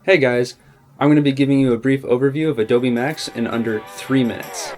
Hey guys, I'm going to be giving you a brief overview of Adobe MAX in under 3 minutes.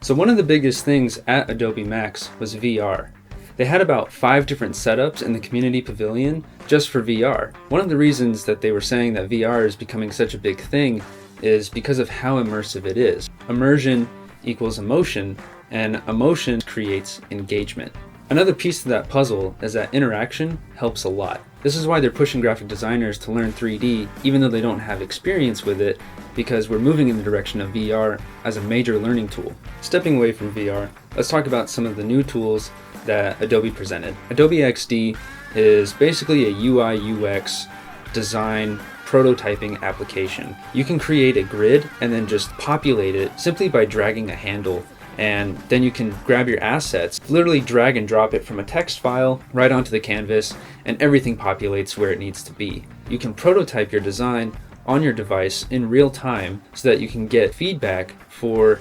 So one of the biggest things at Adobe MAX was VR. They had about 5 different setups in the community pavilion just for VR. One of the reasons that they were saying that VR is becoming such a big thing is because of how immersive it is. Immersion equals emotion, and emotion creates engagement. Another piece to that puzzle is that interaction helps a lot. This is why they're pushing graphic designers to learn 3D even though they don't have experience with it, because we're moving in the direction of VR as a major learning tool. Stepping away from VR, let's talk about some of the new tools that Adobe presented. Adobe XD is basically a UI UX design prototyping application. You can create a grid and then just populate it simply by dragging a handle, and then you can grab your assets, literally drag and drop it from a text file right onto the canvas, and everything populates where it needs to be. You can prototype your design on your device in real time so that you can get feedback for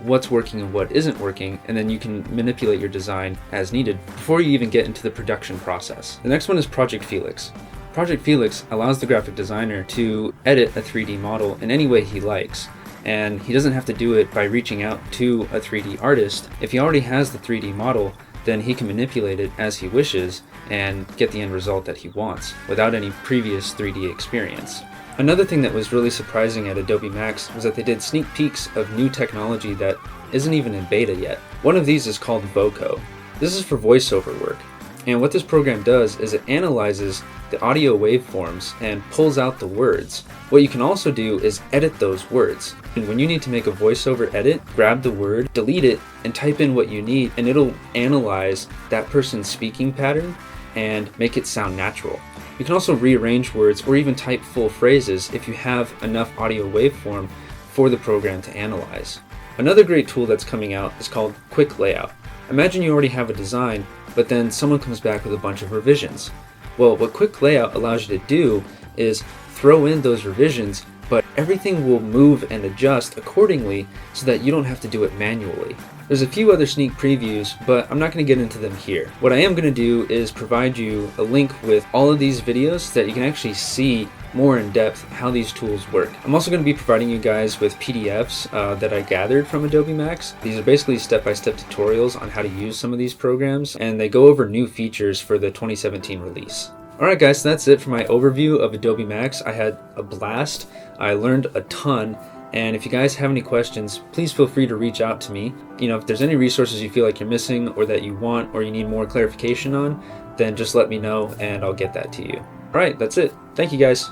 what's working and what isn't working, and then you can manipulate your design as needed before you even get into the production process. The next one is Project Felix. Project Felix allows the graphic designer to edit a 3D model in any way he likes, and he doesn't have to do it by reaching out to a 3D artist. If he already has the 3D model, then he can manipulate it as he wishes and get the end result that he wants without any previous 3D experience. Another thing that was really surprising at Adobe MAX was that they did sneak peeks of new technology that isn't even in beta yet. One of these is called Voco. This is for voiceover work. And what this program does is it analyzes the audio waveforms and pulls out the words. What you can also do is edit those words. And when you need to make a voiceover edit, grab the word, delete it, and type in what you need, and it'll analyze that person's speaking pattern and make it sound natural. You can also rearrange words or even type full phrases if you have enough audio waveform for the program to analyze. Another great tool that's coming out is called Quick Layout. Imagine you already have a design, but then someone comes back with a bunch of revisions. Well, what Quick Layout allows you to do is throw in those revisions, but everything will move and adjust accordingly so that you don't have to do it manually. There's a few other sneak previews, but I'm not going to get into them here. What I am going to do is provide you a link with all of these videos so that you can actually see more in depth how these tools work. I'm also going to be providing you guys with PDFs that I gathered from Adobe MAX. These are basically step-by-step tutorials on how to use some of these programs, and they go over new features for the 2017 release. Alright guys, so that's it for my overview of Adobe MAX. I had a blast. I learned a ton. And if you guys have any questions, please feel free to reach out to me. If there's any resources you feel like you're missing or that you want or you need more clarification on, then just let me know and I'll get that to you. Alright, that's it. Thank you guys.